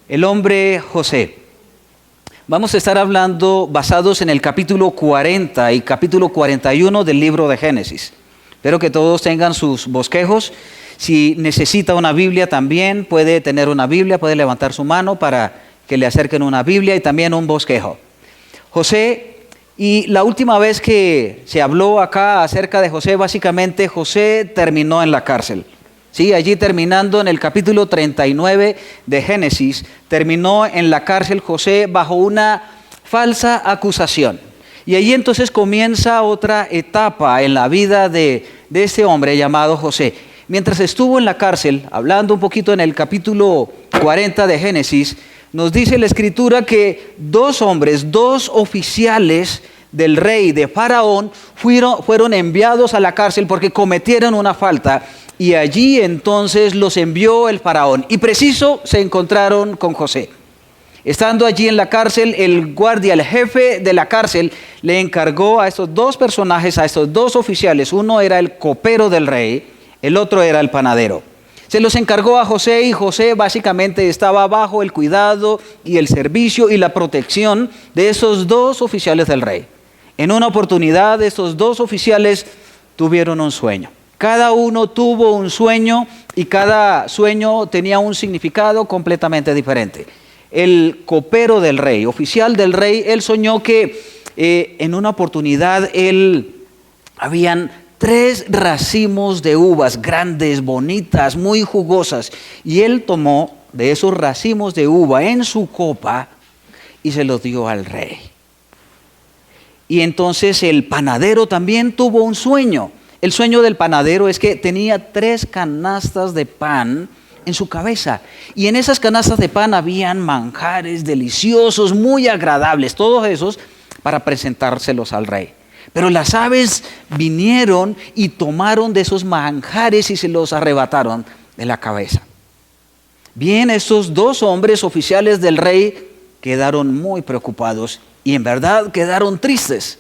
El hombre José. Vamos a estar hablando basados en el capítulo 40 y capítulo 41 del libro de Génesis. Espero que todos tengan sus bosquejos. Si necesita una Biblia también, puede tener una Biblia, puede levantar su mano para que le acerquen una Biblia y también un bosquejo. José, y la última vez que se habló acá acerca de José, básicamente José terminó en la cárcel. Sí, allí terminando en el capítulo 39 de Génesis, terminó en la cárcel José bajo una falsa acusación. Y allí entonces comienza otra etapa en la vida de este hombre llamado José. Mientras estuvo en la cárcel, hablando un poquito en el capítulo 40 de Génesis, nos dice la Escritura que dos hombres, dos oficiales del rey de Faraón fueron enviados a la cárcel porque cometieron una falta. Y allí entonces los envió el faraón. Y preciso se encontraron con José. Estando allí en la cárcel, el guardia, el jefe de la cárcel, le encargó a estos dos personajes, a estos dos oficiales. Uno era el copero del rey, el otro era el panadero. Se los encargó a José y José básicamente estaba bajo el cuidado y el servicio y la protección de esos dos oficiales del rey. En una oportunidad, estos dos oficiales tuvieron un sueño. Cada uno tuvo un sueño y cada sueño tenía un significado completamente diferente. El copero del rey, oficial del rey, él soñó que en una oportunidad habían 3 racimos de uvas grandes, bonitas, muy jugosas. Y él tomó de esos racimos de uva en su copa y se los dio al rey. Y entonces el panadero también tuvo un sueño. El sueño del panadero es que tenía 3 canastas de pan en su cabeza. Y en esas canastas de pan habían manjares deliciosos, muy agradables, todos esos para presentárselos al rey. Pero las aves vinieron y tomaron de esos manjares y se los arrebataron de la cabeza. Bien, esos dos hombres oficiales del rey quedaron muy preocupados y en verdad quedaron tristes.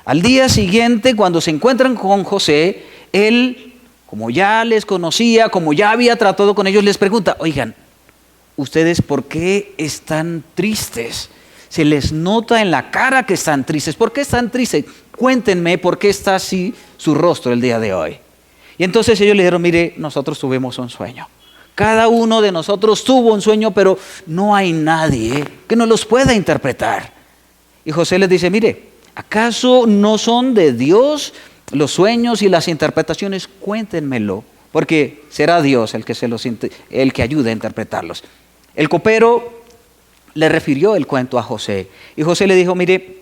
Al día siguiente, cuando se encuentran con José, él, como ya les conocía, como ya había tratado con ellos, les pregunta: oigan, ¿ustedes por qué están tristes? Se les nota en la cara que están tristes. ¿Por qué están tristes? Cuéntenme por qué está así su rostro el día de hoy. Y entonces ellos le dijeron: mire, nosotros tuvimos un sueño. Cada uno de nosotros tuvo un sueño, pero no hay nadie que nos los pueda interpretar. Y José les dice: mire, ¿acaso no son de Dios los sueños y las interpretaciones? Cuéntenmelo, porque será Dios el que ayude a interpretarlos. El copero le refirió el cuento a José. Y José le dijo: mire,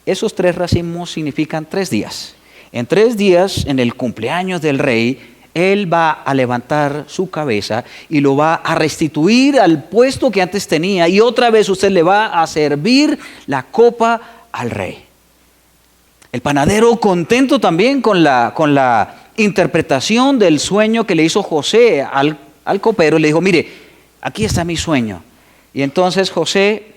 esos 3 racimos significan 3 días. En 3 días, en el cumpleaños del rey, él va a levantar su cabeza y lo va a restituir al puesto que antes tenía. Y otra vez usted le va a servir la copa al rey. El panadero, contento también con la interpretación del sueño que le hizo José al copero, le dijo: mire, aquí está mi sueño. Y entonces José,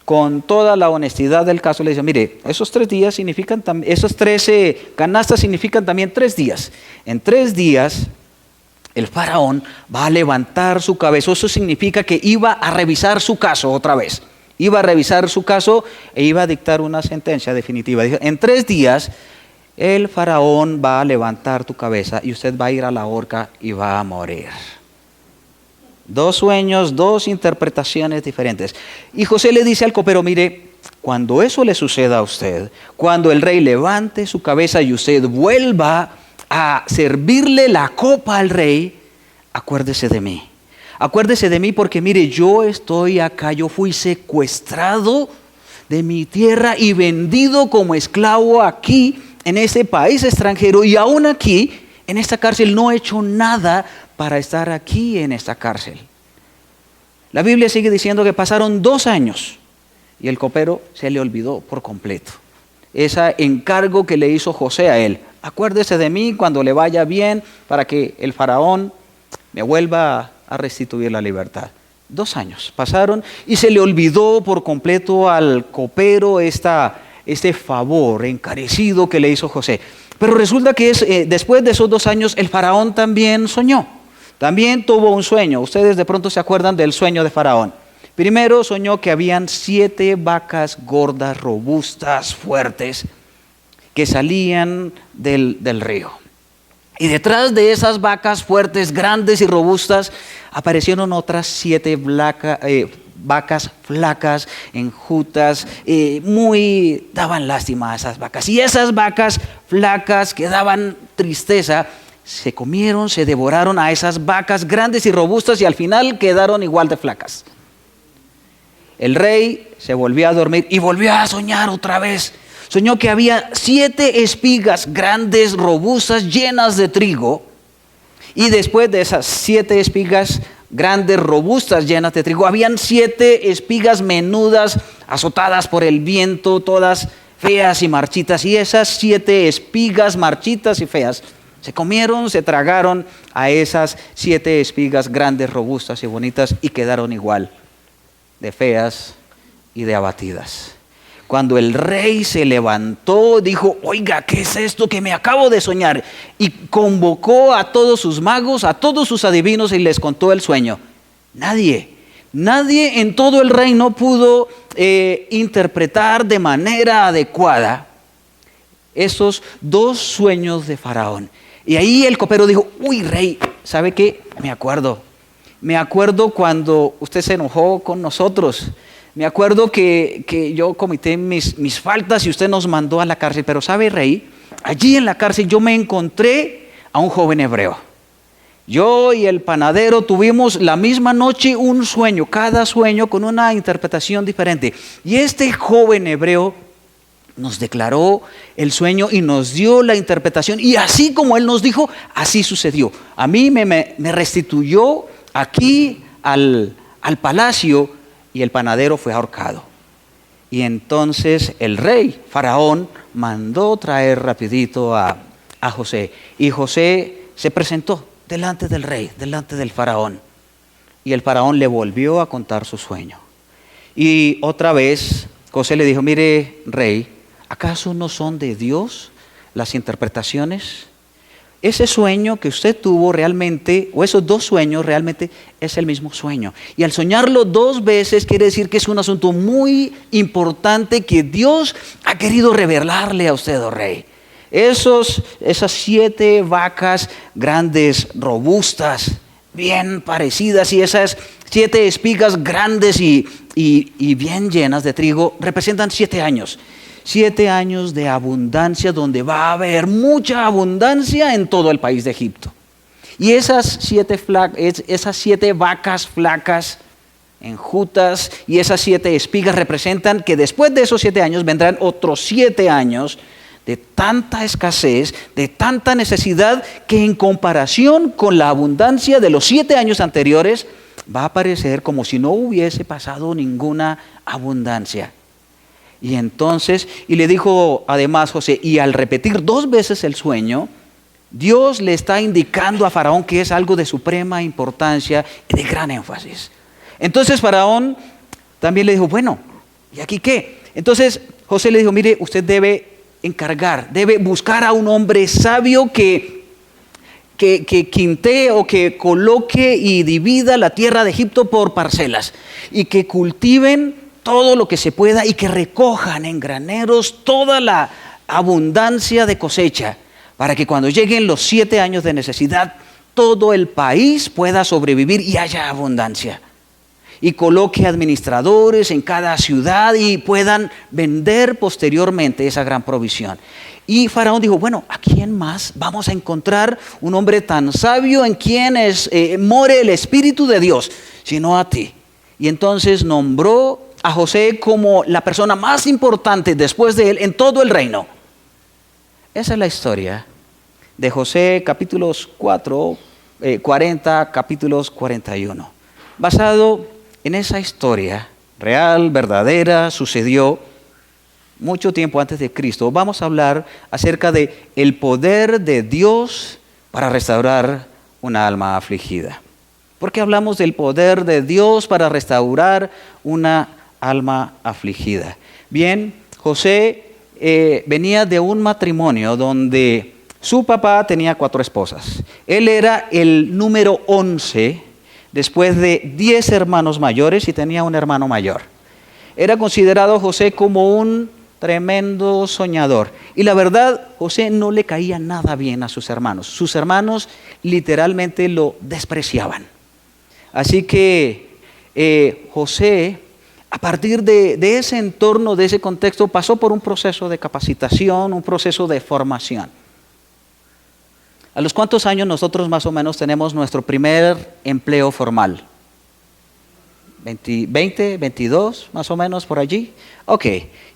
con toda la honestidad del caso, le dice: mire, esos 3 días significan, esos 13 canastas significan también 3 días. En 3 días el faraón va a levantar su cabeza. Eso significa que iba a revisar su caso otra vez. Iba a revisar su caso e iba a dictar una sentencia definitiva. Dijo: en 3 días el faraón va a levantar tu cabeza y usted va a ir a la horca y va a morir. 2 sueños, 2 interpretaciones diferentes. Y José le dice al copero: mire, cuando eso le suceda a usted, cuando el rey levante su cabeza y usted vuelva a servirle la copa al rey, acuérdese de mí. Acuérdese de mí porque mire, yo estoy acá, yo fui secuestrado de mi tierra y vendido como esclavo aquí en ese país extranjero, y aún aquí en esta cárcel no he hecho nada para estar aquí en esta cárcel. La Biblia sigue diciendo que pasaron 2 años y el copero se le olvidó por completo ese encargo que le hizo José a él. Acuérdese de mí cuando le vaya bien para que el faraón me vuelva a restituir la libertad. 2 años pasaron y se le olvidó por completo al copero este favor encarecido que le hizo José. Pero resulta que después de esos 2 años el faraón también soñó. También tuvo un sueño. Ustedes de pronto se acuerdan del sueño de Faraón. Primero soñó que habían 7 vacas gordas, robustas, fuertes, que salían del río. Y detrás de esas vacas fuertes, grandes y robustas, aparecieron otras 7 vacas flacas, enjutas, daban lástima a esas vacas. Y esas vacas flacas que daban tristeza, se comieron, se devoraron a esas vacas grandes y robustas y al final quedaron igual de flacas. El rey se volvió a dormir y volvió a soñar otra vez. Soñó que había 7 espigas grandes, robustas, llenas de trigo. Y después de esas 7 espigas grandes, robustas, llenas de trigo, habían 7 espigas menudas, azotadas por el viento, todas feas y marchitas. Y esas 7 espigas marchitas y feas se comieron, se tragaron a esas 7 espigas grandes, robustas y bonitas y quedaron igual de feas y de abatidas. Cuando el rey se levantó, dijo: oiga, ¿qué es esto que me acabo de soñar? Y convocó a todos sus magos, a todos sus adivinos y les contó el sueño. Nadie en todo el reino pudo interpretar de manera adecuada esos 2 sueños de Faraón. Y ahí el copero dijo: uy, rey, ¿sabe qué? Me acuerdo cuando usted se enojó con nosotros. Me acuerdo que yo cometí mis faltas y usted nos mandó a la cárcel. Pero ¿sabe, rey? Allí en la cárcel yo me encontré a un joven hebreo. Yo y el panadero tuvimos la misma noche un sueño, cada sueño con una interpretación diferente. Y este joven hebreo nos declaró el sueño y nos dio la interpretación. Y así como él nos dijo, así sucedió. A mí me restituyó aquí al palacio y el panadero fue ahorcado. Y entonces el rey, Faraón, mandó traer rapidito a José. Y José se presentó delante del rey, delante del Faraón. Y el Faraón le volvió a contar su sueño. Y otra vez José le dijo: mire, rey, ¿acaso no son de Dios las interpretaciones? Ese sueño que usted tuvo realmente, o esos 2 sueños realmente es el mismo sueño. Y al soñarlo 2 veces quiere decir que es un asunto muy importante que Dios ha querido revelarle a usted, oh rey. Esas 7 vacas grandes, robustas, bien parecidas, y esas 7 espigas grandes y bien llenas de trigo representan 7 años. 7 años de abundancia, donde va a haber mucha abundancia en todo el país de Egipto. Y esas 7 vacas flacas, enjutas, y esas 7 espigas representan que después de esos 7 años vendrán otros 7 años de tanta escasez, de tanta necesidad, que en comparación con la abundancia de los 7 años anteriores, va a parecer como si no hubiese pasado ninguna abundancia. Y entonces, y le dijo además José, y al repetir 2 veces el sueño, Dios le está indicando a Faraón que es algo de suprema importancia y de gran énfasis. Entonces Faraón también le dijo: bueno, ¿y aquí qué? Entonces José le dijo: mire, usted debe buscar a un hombre sabio que quintee o que coloque y divida la tierra de Egipto por parcelas, y que cultiven todo lo que se pueda y que recojan en graneros toda la abundancia de cosecha, para que cuando lleguen los 7 años de necesidad, todo el país pueda sobrevivir y haya abundancia. Y coloque administradores en cada ciudad y puedan vender posteriormente esa gran provisión. Y Faraón dijo: bueno, ¿a quién más vamos a encontrar un hombre tan sabio en quien more el Espíritu de Dios, sino a ti? Y entonces nombró a José como la persona más importante después de él en todo el reino. Esa es la historia de José, capítulos 40, capítulos 41. Basado en esa historia real, verdadera, sucedió mucho tiempo antes de Cristo, vamos a hablar acerca de el poder de Dios para restaurar una alma afligida. ¿Por qué hablamos del poder de Dios para restaurar una alma afligida? Bien, José venía de un matrimonio donde su papá tenía 4 esposas. Él era el número 11 después de 10 hermanos mayores y tenía un hermano mayor. Era considerado José como un tremendo soñador. Y la verdad, José no le caía nada bien a sus hermanos. Sus hermanos literalmente lo despreciaban. Así que José, a partir de ese entorno, de ese contexto, pasó por un proceso de capacitación, un proceso de formación. ¿A los cuántos años nosotros más o menos tenemos nuestro primer empleo formal? 20, 22, más o menos por allí. Ok,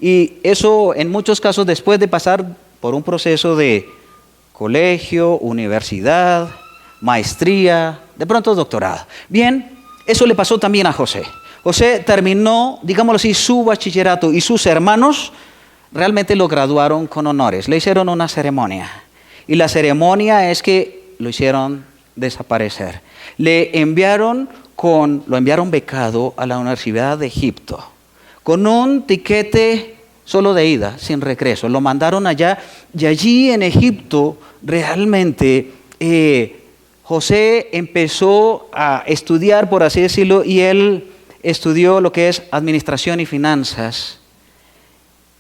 y eso en muchos casos después de pasar por un proceso de colegio, universidad, maestría, de pronto doctorado. Bien, eso le pasó también a José. José terminó, digámoslo así, su bachillerato y sus hermanos realmente lo graduaron con honores. Le hicieron una ceremonia. Y la ceremonia es que lo hicieron desaparecer. Lo enviaron becado a la Universidad de Egipto, con un tiquete solo de ida, sin regreso. Lo mandaron allá y allí en Egipto realmente José empezó a estudiar, por así decirlo, y él estudió lo que es administración y finanzas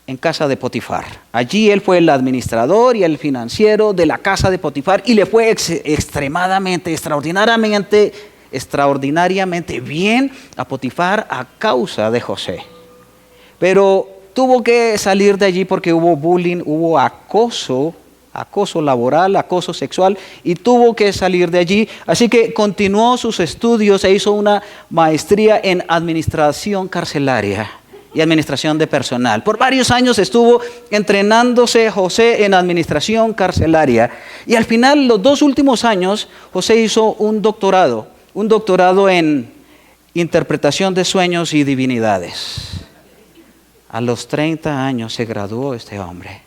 en casa de Potifar. Allí él fue el administrador y el financiero de la casa de Potifar y le fue extraordinariamente bien a Potifar a causa de José. Pero tuvo que salir de allí porque hubo bullying, hubo acoso laboral, acoso sexual, y tuvo que salir de allí. Así que continuó sus estudios e hizo una maestría en administración carcelaria y administración de personal. Por varios años estuvo entrenándose José en administración carcelaria. Y al final, los 2 últimos años, José hizo un doctorado en interpretación de sueños y divinidades. A los 30 años se graduó este hombre.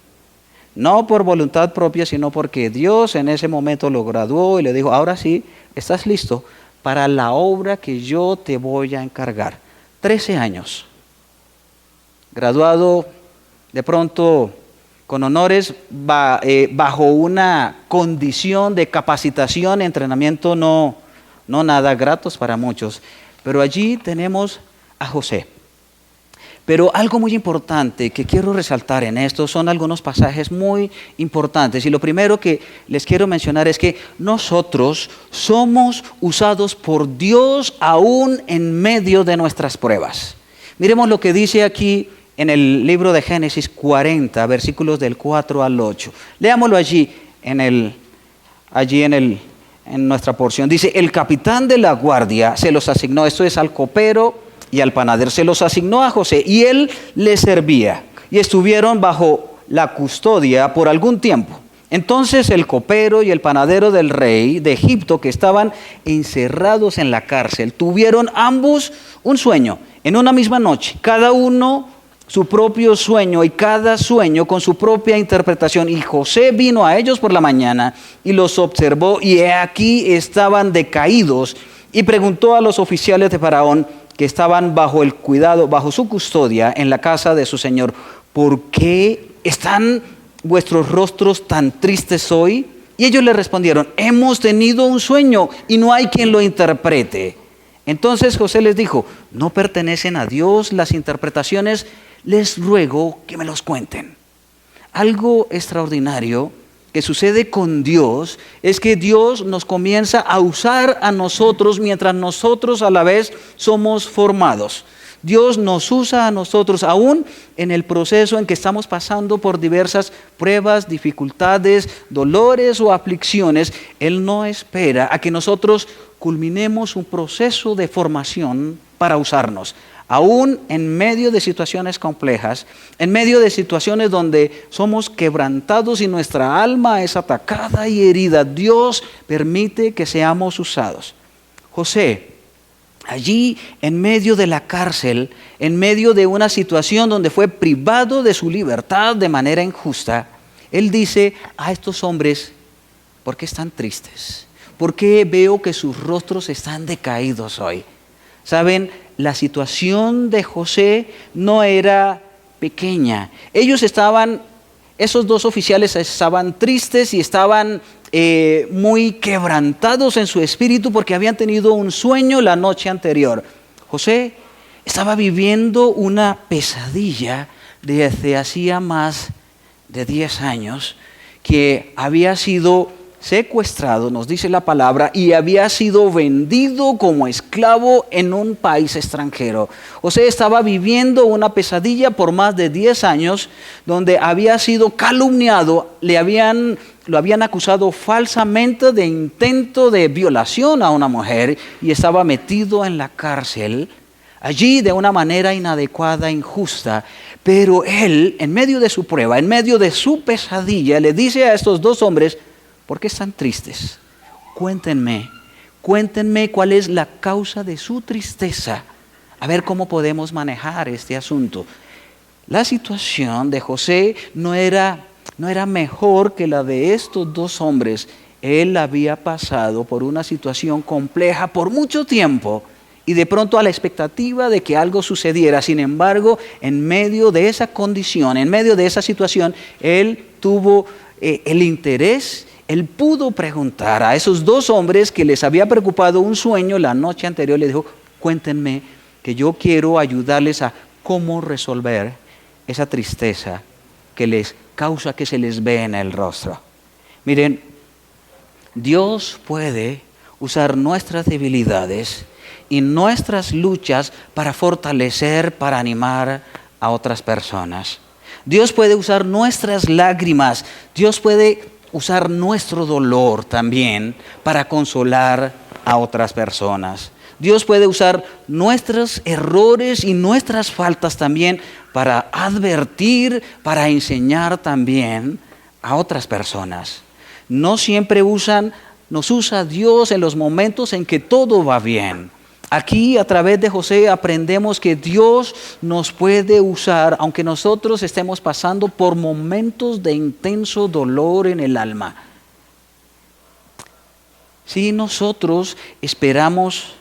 No por voluntad propia, sino porque Dios en ese momento lo graduó y le dijo, ahora sí, estás listo para la obra que yo te voy a encargar. 13 años. Graduado de pronto con honores bajo una condición de capacitación, entrenamiento no nada gratos para muchos. Pero allí tenemos a José. Pero algo muy importante que quiero resaltar en esto son algunos pasajes muy importantes. Y lo primero que les quiero mencionar es que nosotros somos usados por Dios aún en medio de nuestras pruebas. Miremos lo que dice aquí en el libro de Génesis 40, versículos del 4 al 8. Leámoslo allí en nuestra porción. Dice, el capitán de la guardia se los asignó, esto es al copero y al panadero, se los asignó a José y él les servía. Y estuvieron bajo la custodia por algún tiempo. Entonces el copero y el panadero del rey de Egipto, que estaban encerrados en la cárcel, tuvieron ambos un sueño en una misma noche, cada uno su propio sueño y cada sueño con su propia interpretación. Y José vino a ellos por la mañana y los observó y he aquí estaban decaídos y preguntó a los oficiales de Faraón que estaban bajo su custodia en la casa de su señor, ¿por qué están vuestros rostros tan tristes hoy? Y ellos le respondieron, hemos tenido un sueño y no hay quien lo interprete. Entonces José les dijo, ¿no pertenecen a Dios las interpretaciones? Les ruego que me los cuenten. Algo extraordinario que sucede con Dios es que Dios nos comienza a usar a nosotros mientras nosotros a la vez somos formados. Dios nos usa a nosotros aún en el proceso en que estamos pasando por diversas pruebas, dificultades, dolores o aflicciones. Él no espera a que nosotros culminemos un proceso de formación para usarnos. Aún en medio de situaciones complejas, en medio de situaciones donde somos quebrantados y nuestra alma es atacada y herida, Dios permite que seamos usados. José, allí en medio de la cárcel, en medio de una situación donde fue privado de su libertad de manera injusta, él dice a estos hombres, ¿por qué están tristes? ¿Por qué veo que sus rostros están decaídos hoy? ¿Saben? La situación de José no era pequeña. Ellos estaban esos dos oficiales estaban tristes y estaban muy quebrantados en su espíritu porque habían tenido un sueño la noche anterior. José estaba viviendo una pesadilla desde hacía más de 10 años, que había sido secuestrado, nos dice la palabra, y había sido vendido como esclavo en un país extranjero. José estaba viviendo una pesadilla por más de 10 años, donde había sido calumniado, lo habían acusado falsamente de intento de violación a una mujer y estaba metido en la cárcel, allí de una manera inadecuada, injusta. Pero él, en medio de su prueba, en medio de su pesadilla, le dice a estos dos hombres: ¿por qué están tristes? Cuéntenme cuál es la causa de su tristeza, a ver cómo podemos manejar este asunto. La situación de José no era mejor que la de estos dos hombres. Él había pasado por una situación compleja por mucho tiempo y de pronto a la expectativa de que algo sucediera. Sin embargo, en medio de esa condición, en medio de esa situación, él tuvo el interés. Él pudo preguntar a esos dos hombres que les había preocupado un sueño la noche anterior. Le dijo: cuéntenme, que yo quiero ayudarles a cómo resolver esa tristeza que les causa que se les ve en el rostro. Miren, Dios puede usar nuestras debilidades y nuestras luchas para fortalecer, para animar a otras personas. Dios puede usar nuestras lágrimas, Dios puede usar nuestro dolor también para consolar a otras personas. Dios puede usar nuestros errores y nuestras faltas también para advertir, para enseñar también a otras personas. No siempre nos usa Dios en los momentos en que todo va bien. Aquí a través de José aprendemos que Dios nos puede usar aunque nosotros estemos pasando por momentos de intenso dolor en el alma. Si nosotros esperamos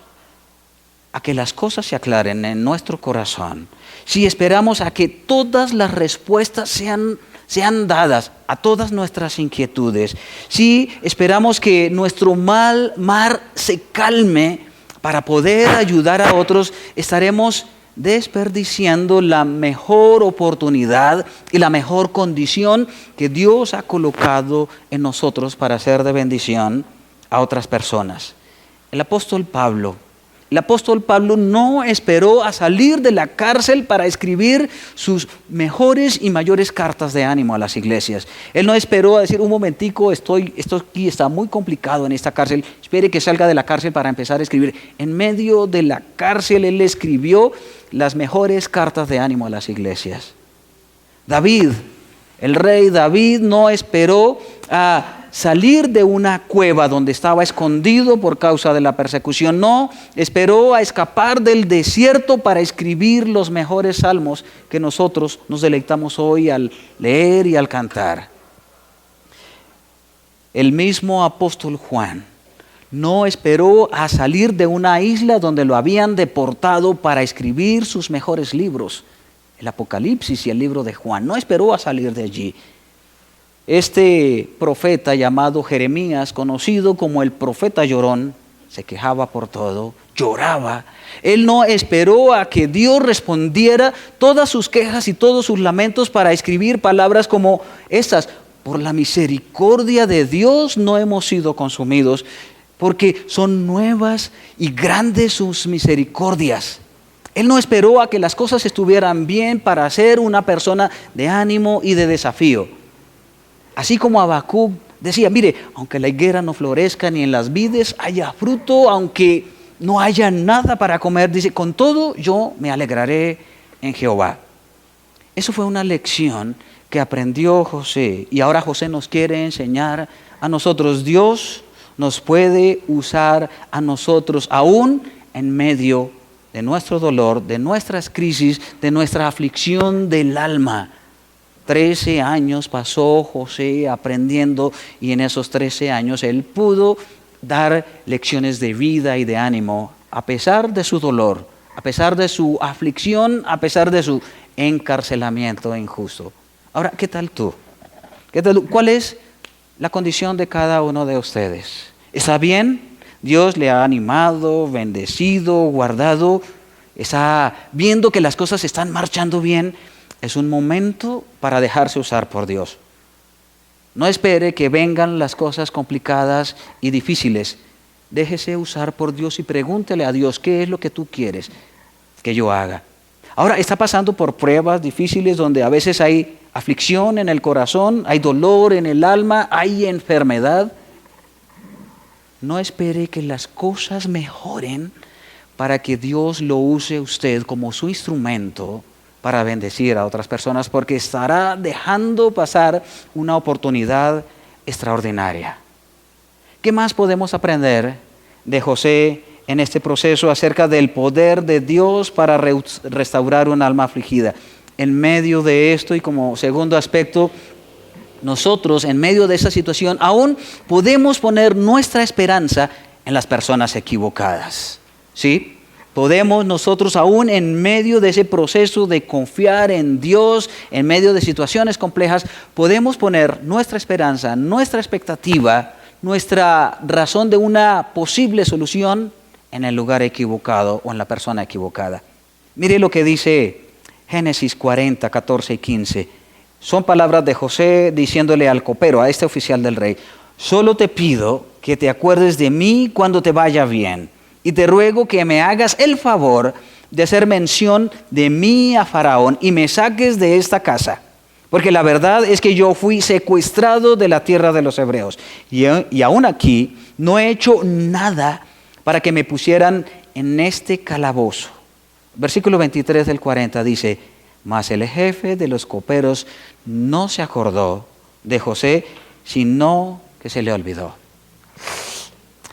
a que las cosas se aclaren en nuestro corazón, si esperamos a que todas las respuestas sean dadas a todas nuestras inquietudes, si esperamos que nuestro mar se calme para poder ayudar a otros, estaremos desperdiciando la mejor oportunidad y la mejor condición que Dios ha colocado en nosotros para ser de bendición a otras personas. El apóstol Pablo no esperó a salir de la cárcel para escribir sus mejores y mayores cartas de ánimo a las iglesias. Él no esperó a decir: un momentico, esto aquí está muy complicado en esta cárcel, espere que salga de la cárcel para empezar a escribir. En medio de la cárcel él escribió las mejores cartas de ánimo a las iglesias. El rey David no esperó a salir de una cueva donde estaba escondido por causa de la persecución. No esperó a escapar del desierto para escribir los mejores salmos que nosotros nos deleitamos hoy al leer y al cantar. El mismo apóstol Juan no esperó a salir de una isla donde lo habían deportado para escribir sus mejores libros, el Apocalipsis y el libro de Juan. No esperó a salir de allí. Este profeta llamado Jeremías, conocido como el profeta llorón, se quejaba por todo, lloraba. Él no esperó a que Dios respondiera todas sus quejas y todos sus lamentos para escribir palabras como estas: por la misericordia de Dios no hemos sido consumidos, porque son nuevas y grandes sus misericordias. Él no esperó a que las cosas estuvieran bien para ser una persona de ánimo y de desafío. Así como Habacuc decía: mire, aunque la higuera no florezca ni en las vides haya fruto, aunque no haya nada para comer, dice: con todo yo me alegraré en Jehová. Eso fue una lección que aprendió José, y ahora José nos quiere enseñar a nosotros. Dios nos puede usar a nosotros aún en medio de nuestro dolor, de nuestras crisis, de nuestra aflicción del alma. 13 años pasó José aprendiendo, y en esos 13 años él pudo dar lecciones de vida y de ánimo a pesar de su dolor, a pesar de su aflicción, a pesar de su encarcelamiento injusto. Ahora, ¿qué tal tú? ¿Cuál es la condición de cada uno de ustedes? ¿Está bien? ¿Dios le ha animado, bendecido, guardado? ¿Está viendo que las cosas están marchando bien? Es un momento para dejarse usar por Dios. No espere que vengan las cosas complicadas y difíciles. Déjese usar por Dios y pregúntele a Dios, ¿qué es lo que tú quieres que yo haga? Ahora está pasando por pruebas difíciles donde a veces hay aflicción en el corazón, hay dolor en el alma, hay enfermedad. No espere que las cosas mejoren para que Dios lo use usted como su instrumento para bendecir a otras personas, porque estará dejando pasar una oportunidad extraordinaria. ¿Qué más podemos aprender de José en este proceso acerca del poder de Dios para restaurar un alma afligida? En medio de esto, y como segundo aspecto, nosotros en medio de esa situación aún podemos poner nuestra esperanza en las personas equivocadas. ¿Sí? Podemos nosotros aún en medio de ese proceso de confiar en Dios, en medio de situaciones complejas, podemos poner nuestra esperanza, nuestra expectativa, nuestra razón de una posible solución en el lugar equivocado o en la persona equivocada. Mire lo que dice Génesis 40, 14 y 15. Son palabras de José diciéndole al copero, a este oficial del rey: solo te pido que te acuerdes de mí cuando te vaya bien, y te ruego que me hagas el favor de hacer mención de mí a Faraón y me saques de esta casa. Porque la verdad es que yo fui secuestrado de la tierra de los hebreos. Y aún aquí no he hecho nada para que me pusieran en este calabozo. Versículo 23 del 40 dice: mas el jefe de los coperos no se acordó de José, sino que se le olvidó.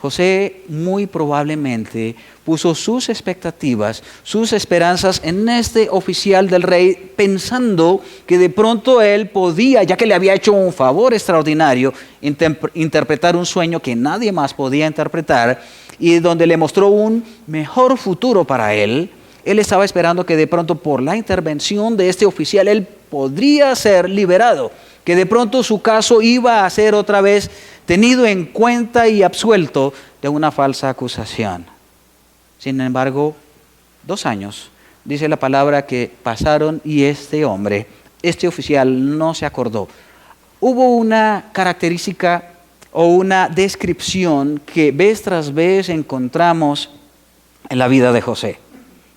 José muy probablemente puso sus expectativas, sus esperanzas en este oficial del rey, pensando que de pronto él podía, ya que le había hecho un favor extraordinario, interpretar un sueño que nadie más podía interpretar y donde le mostró un mejor futuro para él. Él estaba esperando que de pronto por la intervención de este oficial él podría ser liberado, que de pronto su caso iba a ser otra vez tenido en cuenta y absuelto de una falsa acusación. Sin embargo, 2 años, dice la palabra, que pasaron y este hombre, este oficial, no se acordó. Hubo una característica o una descripción que vez tras vez encontramos en la vida de José.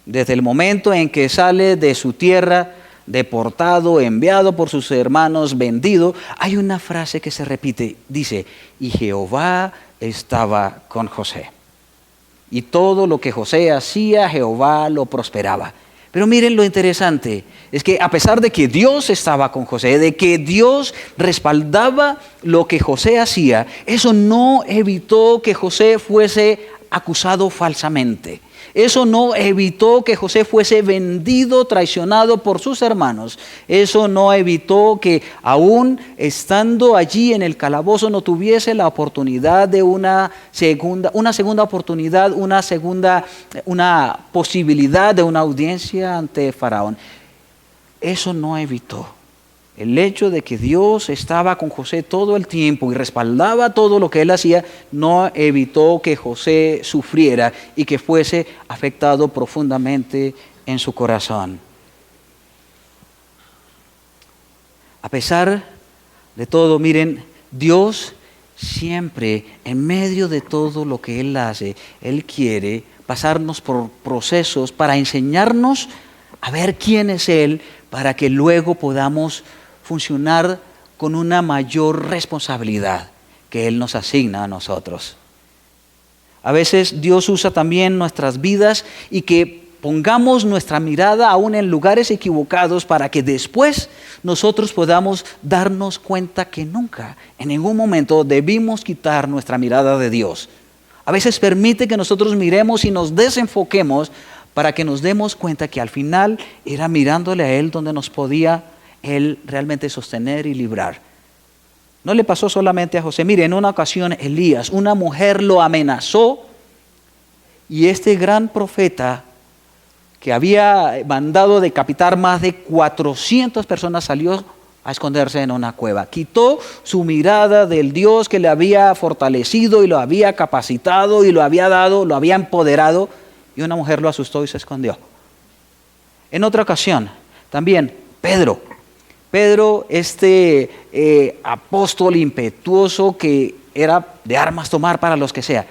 Desde el momento en que sale de su tierra, deportado, enviado por sus hermanos, vendido, hay una frase que se repite, dice: y Jehová estaba con José. Y todo lo que José hacía, Jehová lo prosperaba. Pero miren lo interesante, es que a pesar de que Dios estaba con José, de que Dios respaldaba lo que José hacía, eso no evitó que José fuese acusado falsamente. Eso no evitó que José fuese vendido, traicionado por sus hermanos. Eso no evitó que aún estando allí en el calabozo no tuviese la oportunidad de una segunda oportunidad, una posibilidad de una audiencia ante Faraón. Eso no evitó. El hecho de que Dios estaba con José todo el tiempo y respaldaba todo lo que él hacía, no evitó que José sufriera y que fuese afectado profundamente en su corazón. A pesar de todo, miren, Dios siempre, en medio de todo lo que Él hace, Él quiere pasarnos por procesos para enseñarnos a ver quién es Él, para que luego podamos funcionar con una mayor responsabilidad que Él nos asigna a nosotros. A veces Dios usa también nuestras vidas y que pongamos nuestra mirada aún en lugares equivocados para que después nosotros podamos darnos cuenta que nunca, en ningún momento debimos quitar nuestra mirada de Dios. A veces permite que nosotros miremos y nos desenfoquemos para que nos demos cuenta que al final era mirándole a Él donde nos podía Él realmente sostener y librar. No le pasó solamente a José. Mire, en una ocasión Elías, una mujer lo amenazó y este gran profeta que había mandado decapitar más de 400 personas salió a esconderse en una cueva. Quitó su mirada del Dios que le había fortalecido y lo había capacitado y lo había dado, lo había empoderado, y una mujer lo asustó y se escondió. En otra ocasión, también Pedro, este apóstol impetuoso que era de armas tomar para los que sea,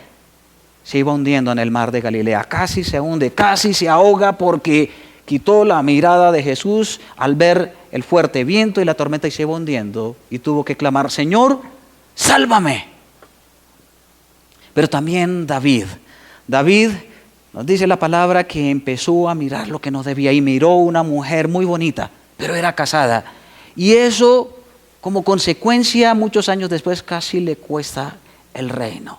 se iba hundiendo en el mar de Galilea, casi se hunde, casi se ahoga porque quitó la mirada de Jesús al ver el fuerte viento y la tormenta y se iba hundiendo y tuvo que clamar, Señor, sálvame. Pero también David nos dice la palabra que empezó a mirar lo que no debía y miró una mujer muy bonita, pero era casada. Y eso, como consecuencia, muchos años después casi le cuesta el reino.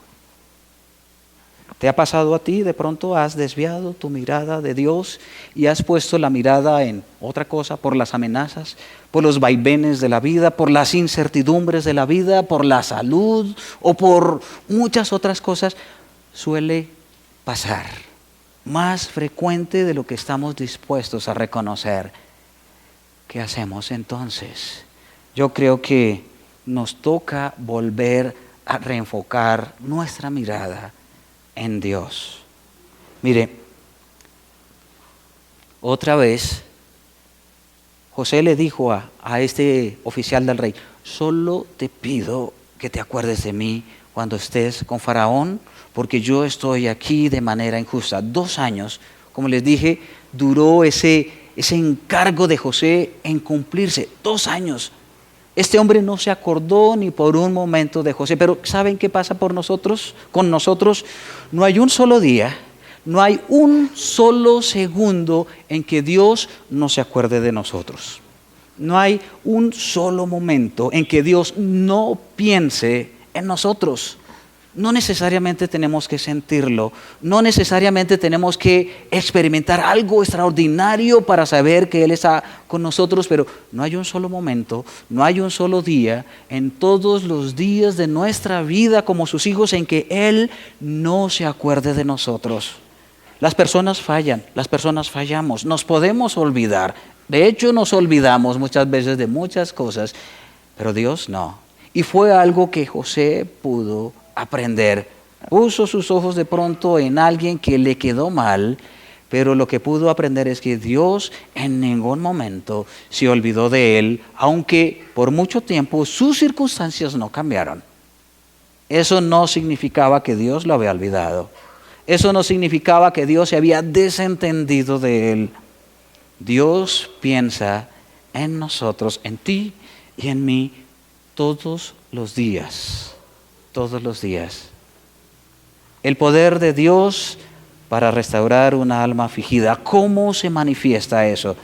¿Te ha pasado a ti? De pronto has desviado tu mirada de Dios y has puesto la mirada en otra cosa, por las amenazas, por los vaivenes de la vida, por las incertidumbres de la vida, por la salud o por muchas otras cosas. Suele pasar, más frecuente de lo que estamos dispuestos a reconocer. ¿Qué hacemos entonces? Yo creo que nos toca volver a reenfocar nuestra mirada en Dios. Mire, otra vez José le dijo a este oficial del rey, solo te pido que te acuerdes de mí cuando estés con Faraón, porque yo estoy aquí de manera injusta. 2 años, como les dije, duró ese encargo de José en cumplirse. 2 años. Este hombre no se acordó ni por un momento de José, pero ¿saben qué pasa con nosotros? No hay un solo día, no hay un solo segundo en que Dios no se acuerde de nosotros. No hay un solo momento en que Dios no piense en nosotros. No necesariamente tenemos que sentirlo, no necesariamente tenemos que experimentar algo extraordinario para saber que Él está con nosotros, pero no hay un solo momento, no hay un solo día en todos los días de nuestra vida como sus hijos en que Él no se acuerde de nosotros. Las personas fallan, las personas fallamos, nos podemos olvidar, de hecho nos olvidamos muchas veces de muchas cosas, pero Dios no. Y fue algo que José pudo aprender. Puso sus ojos de pronto en alguien que le quedó mal, pero lo que pudo aprender es que Dios en ningún momento se olvidó de él, aunque por mucho tiempo sus circunstancias no cambiaron. Eso no significaba que Dios lo había olvidado. Eso no significaba que Dios se había desentendido de él. Dios piensa en nosotros, en ti y en mí, todos los días. Todos los días. El poder de Dios para restaurar una alma afligida. ¿Cómo se manifiesta eso?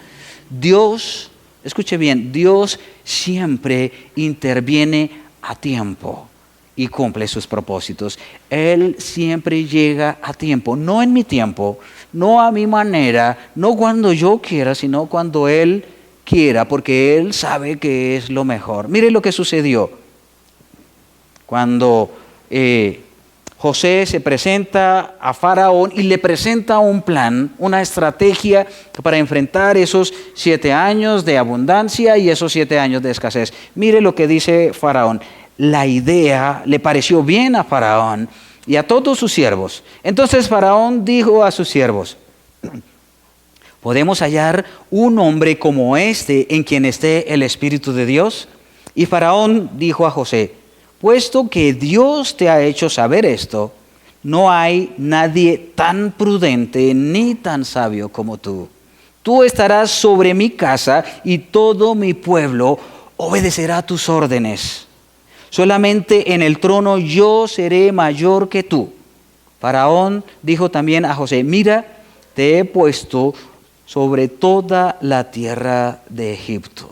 Dios, escuche bien, Dios siempre interviene a tiempo y cumple sus propósitos. Él siempre llega a tiempo, no en mi tiempo, no a mi manera, no cuando yo quiera, sino cuando Él quiera, porque Él sabe que es lo mejor. Mire lo que sucedió. Cuando José se presenta a Faraón y le presenta un plan, una estrategia para enfrentar esos 7 años de abundancia y esos 7 años de escasez. Mire lo que dice Faraón. La idea le pareció bien a Faraón y a todos sus siervos. Entonces Faraón dijo a sus siervos, ¿podemos hallar un hombre como este en quien esté el Espíritu de Dios? Y Faraón dijo a José, puesto que Dios te ha hecho saber esto, no hay nadie tan prudente ni tan sabio como tú. Tú estarás sobre mi casa y todo mi pueblo obedecerá tus órdenes. Solamente en el trono yo seré mayor que tú. Faraón dijo también a José, mira, te he puesto sobre toda la tierra de Egipto.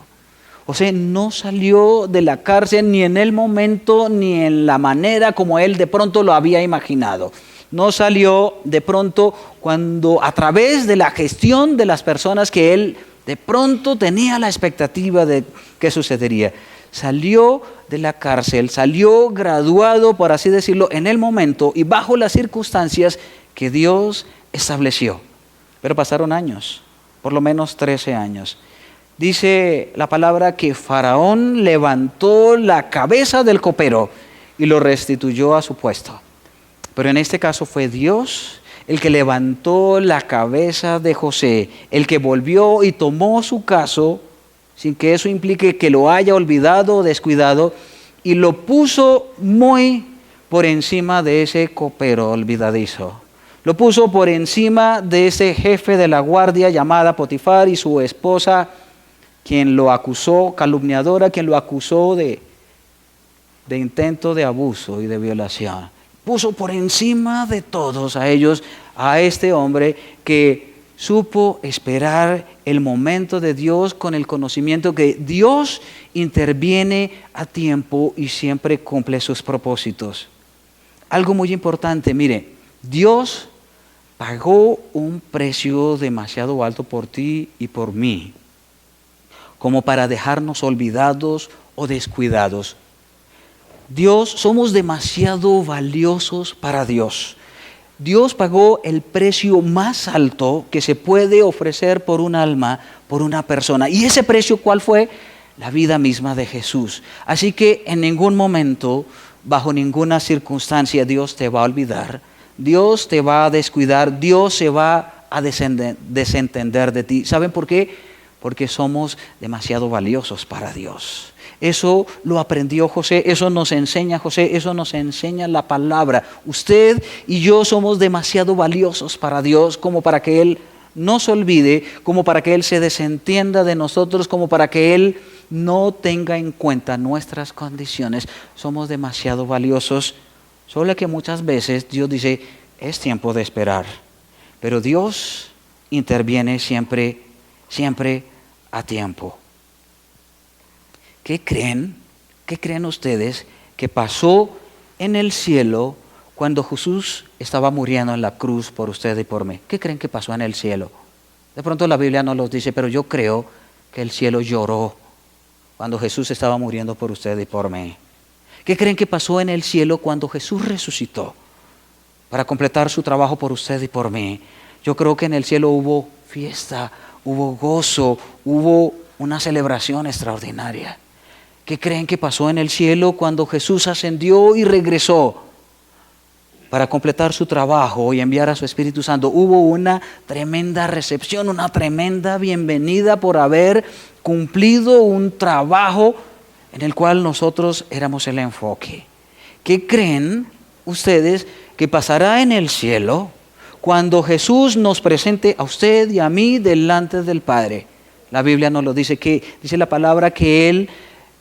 José no salió de la cárcel ni en el momento ni en la manera como él de pronto lo había imaginado. No salió de pronto cuando a través de la gestión de las personas que él de pronto tenía la expectativa de qué sucedería. Salió de la cárcel, salió graduado, por así decirlo, en el momento y bajo las circunstancias que Dios estableció. Pero pasaron años, por lo menos 13 años. Dice la palabra que Faraón levantó la cabeza del copero y lo restituyó a su puesto. Pero en este caso fue Dios el que levantó la cabeza de José, el que volvió y tomó su caso, sin que eso implique que lo haya olvidado o descuidado, y lo puso muy por encima de ese copero olvidadizo. Lo puso por encima de ese jefe de la guardia llamada Potifar y su esposa, quien lo acusó, calumniadora, quien lo acusó de intento de abuso y de violación. Puso por encima de todos a ellos, a este hombre que supo esperar el momento de Dios con el conocimiento que Dios interviene a tiempo y siempre cumple sus propósitos. Algo muy importante, mire, Dios pagó un precio demasiado alto por ti y por mí, como para dejarnos olvidados o descuidados. Dios, somos demasiado valiosos para Dios. Dios pagó el precio más alto que se puede ofrecer por un alma, por una persona. ¿Y ese precio cuál fue? La vida misma de Jesús. Así que en ningún momento, bajo ninguna circunstancia, Dios te va a olvidar. Dios te va a descuidar. Dios se va a desentender de ti. ¿Saben por qué? Porque somos demasiado valiosos para Dios. Eso lo aprendió José, eso nos enseña José, eso nos enseña la palabra. Usted y yo somos demasiado valiosos para Dios como para que Él nos olvide, como para que Él se desentienda de nosotros, como para que Él no tenga en cuenta nuestras condiciones. Somos demasiado valiosos, solo que muchas veces Dios dice, es tiempo de esperar. Pero Dios interviene siempre a tiempo. ¿Qué creen ustedes que pasó en el cielo cuando Jesús estaba muriendo en la cruz por usted y por mí? ¿Qué creen que pasó en el cielo? De pronto la Biblia no los dice, pero yo creo que el cielo lloró cuando Jesús estaba muriendo por usted y por mí. ¿Qué creen que pasó en el cielo cuando Jesús resucitó para completar su trabajo por usted y por mí? Yo creo que en el cielo hubo fiesta, hubo gozo, hubo una celebración extraordinaria. ¿Qué creen que pasó en el cielo cuando Jesús ascendió y regresó para completar su trabajo y enviar a su Espíritu Santo? Hubo una tremenda recepción, una tremenda bienvenida por haber cumplido un trabajo en el cual nosotros éramos el enfoque. ¿Qué creen ustedes que pasará en el cielo cuando Jesús nos presente a usted y a mí delante del Padre? La Biblia nos lo dice, que dice la palabra que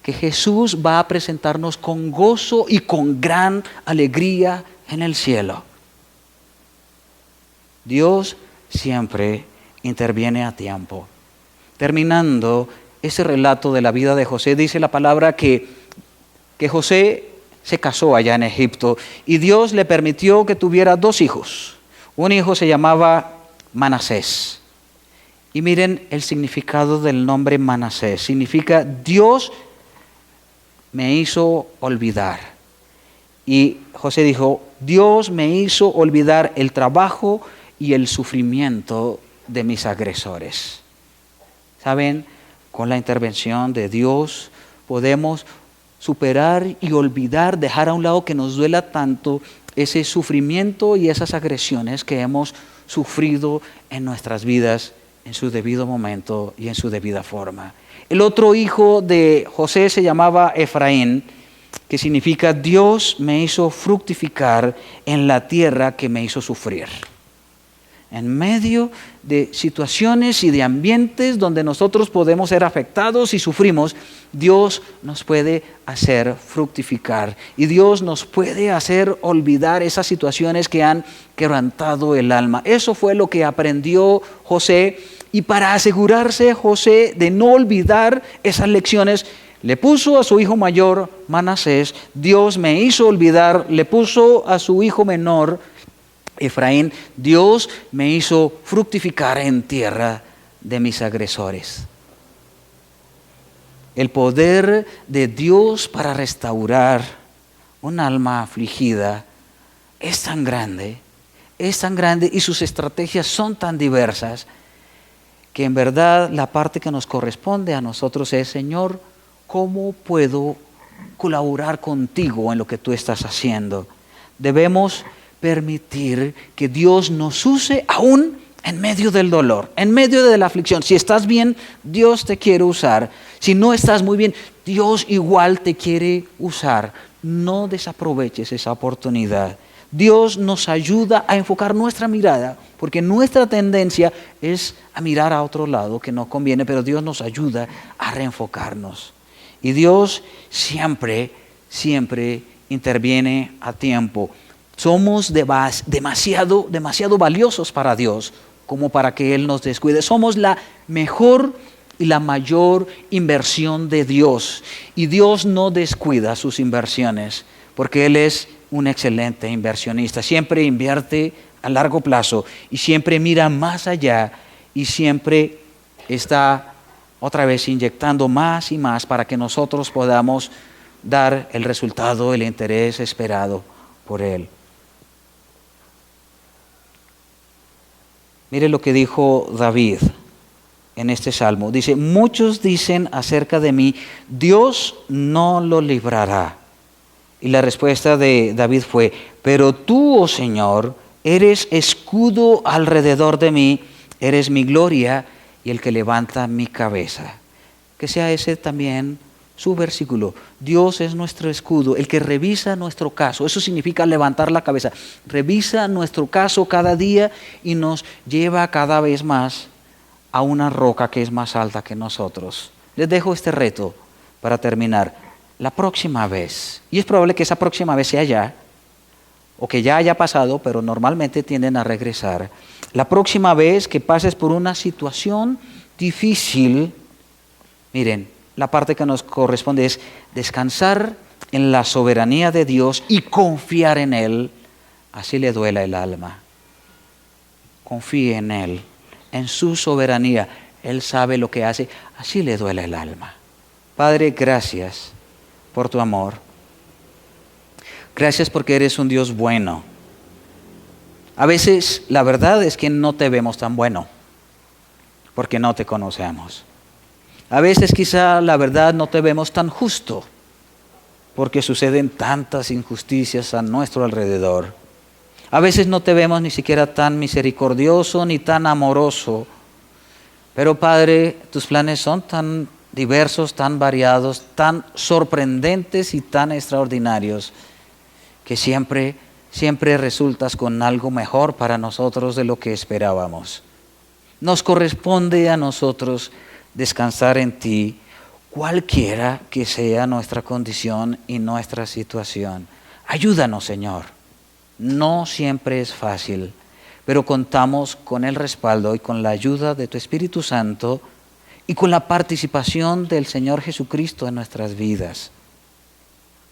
Jesús va a presentarnos con gozo y con gran alegría en el cielo. Dios siempre interviene a tiempo. Terminando ese relato de la vida de José, dice la palabra que José se casó allá en Egipto y Dios le permitió que tuviera 2 hijos. Un hijo se llamaba Manasés. Y miren el significado del nombre Manasés. Significa Dios me hizo olvidar. Y José dijo, Dios me hizo olvidar el trabajo y el sufrimiento de mis agresores. ¿Saben? Con la intervención de Dios podemos superar y olvidar, dejar a un lado que nos duela tanto ese sufrimiento y esas agresiones que hemos sufrido en nuestras vidas en su debido momento y en su debida forma. El otro hijo de José se llamaba Efraín, que significa Dios me hizo fructificar en la tierra que me hizo sufrir. En medio de situaciones y de ambientes donde nosotros podemos ser afectados y sufrimos, Dios nos puede hacer fructificar y Dios nos puede hacer olvidar esas situaciones que han quebrantado el alma. Eso fue lo que aprendió José, y para asegurarse José de no olvidar esas lecciones, le puso a su hijo mayor Manasés, Dios me hizo olvidar, le puso a su hijo menor Efraín, Dios me hizo fructificar en tierra de mis agresores. El poder de Dios para restaurar un alma afligida es tan grande y sus estrategias son tan diversas que en verdad la parte que nos corresponde a nosotros es, Señor, ¿cómo puedo colaborar contigo en lo que tú estás haciendo? Debemos permitir que Dios nos use aún en medio del dolor, en medio de la aflicción. Si estás bien, Dios te quiere usar. Si no estás muy bien, Dios igual te quiere usar. No desaproveches esa oportunidad. Dios nos ayuda a enfocar nuestra mirada, porque nuestra tendencia es a mirar a otro lado que no conviene, pero Dios nos ayuda a reenfocarnos. Y Dios siempre interviene a tiempo. Somos demasiado valiosos para Dios como para que Él nos descuide. Somos la mejor y la mayor inversión de Dios. Y Dios no descuida sus inversiones, porque Él es un excelente inversionista. Siempre invierte a largo plazo y siempre mira más allá y siempre está otra vez inyectando más y más para que nosotros podamos dar el resultado, el interés esperado por Él. Mire lo que dijo David en este salmo. Dice, muchos dicen acerca de mí, Dios no lo librará. Y la respuesta de David fue, pero tú, oh Señor, eres escudo alrededor de mí, eres mi gloria y el que levanta mi cabeza. Que sea ese también su versículo. Dios es nuestro escudo, el que revisa nuestro caso. Eso significa levantar la cabeza. Revisa nuestro caso cada día y nos lleva cada vez más a una roca que es más alta que nosotros. Les dejo este reto para terminar. La próxima vez, y es probable que esa próxima vez sea ya, o que ya haya pasado, pero normalmente tienden a regresar. La próxima vez que pases por una situación difícil, miren, la parte que nos corresponde es descansar en la soberanía de Dios y confiar en Él, así le duela el alma. Confíe en Él, en su soberanía. Él sabe lo que hace, así le duela el alma. Padre, gracias por tu amor. Gracias porque eres un Dios bueno. A veces la verdad es que no te vemos tan bueno, porque no te conocemos. A veces quizá la verdad no te vemos tan justo, porque suceden tantas injusticias a nuestro alrededor. A veces no te vemos ni siquiera tan misericordioso ni tan amoroso. Pero Padre, tus planes son tan diversos, tan variados, tan sorprendentes y tan extraordinarios, que siempre resultas con algo mejor para nosotros de lo que esperábamos. Nos corresponde a nosotros descansar en ti, cualquiera que sea nuestra condición y nuestra situación. Ayúdanos, Señor. No siempre es fácil, pero contamos con el respaldo y con la ayuda de tu Espíritu Santo y con la participación del Señor Jesucristo en nuestras vidas.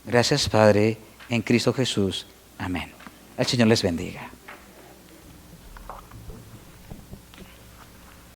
Gracias, Padre, en Cristo Jesús. Amén. El Señor les bendiga.